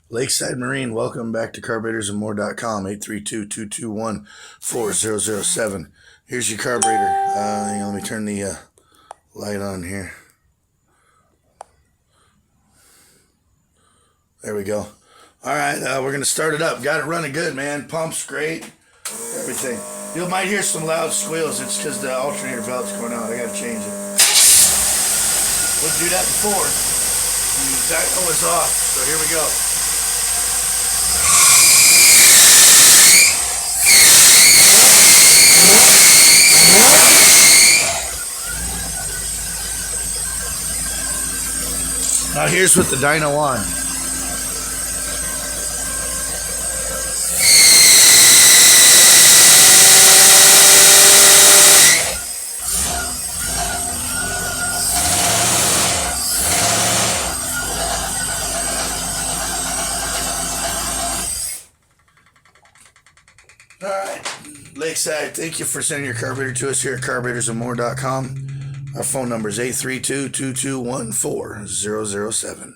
Lakeside Marine, welcome back to carburetorsandmore.com, 832-221-4007. Here's your carburetor. Hang on, let me turn the light on here. There we go. All right, we're going to start it up. Got it running good, man. Pump's great. Everything. You might hear some loud squeals. It's because the alternator belt's going out. I got to change it. Wouldn't do that before. That was off, so here we go. Now here's with the dyno on. All right, Lakeside, thank you for sending your carburetor to us here at carburetorsandmore.com. Our phone number is 832-221-4007.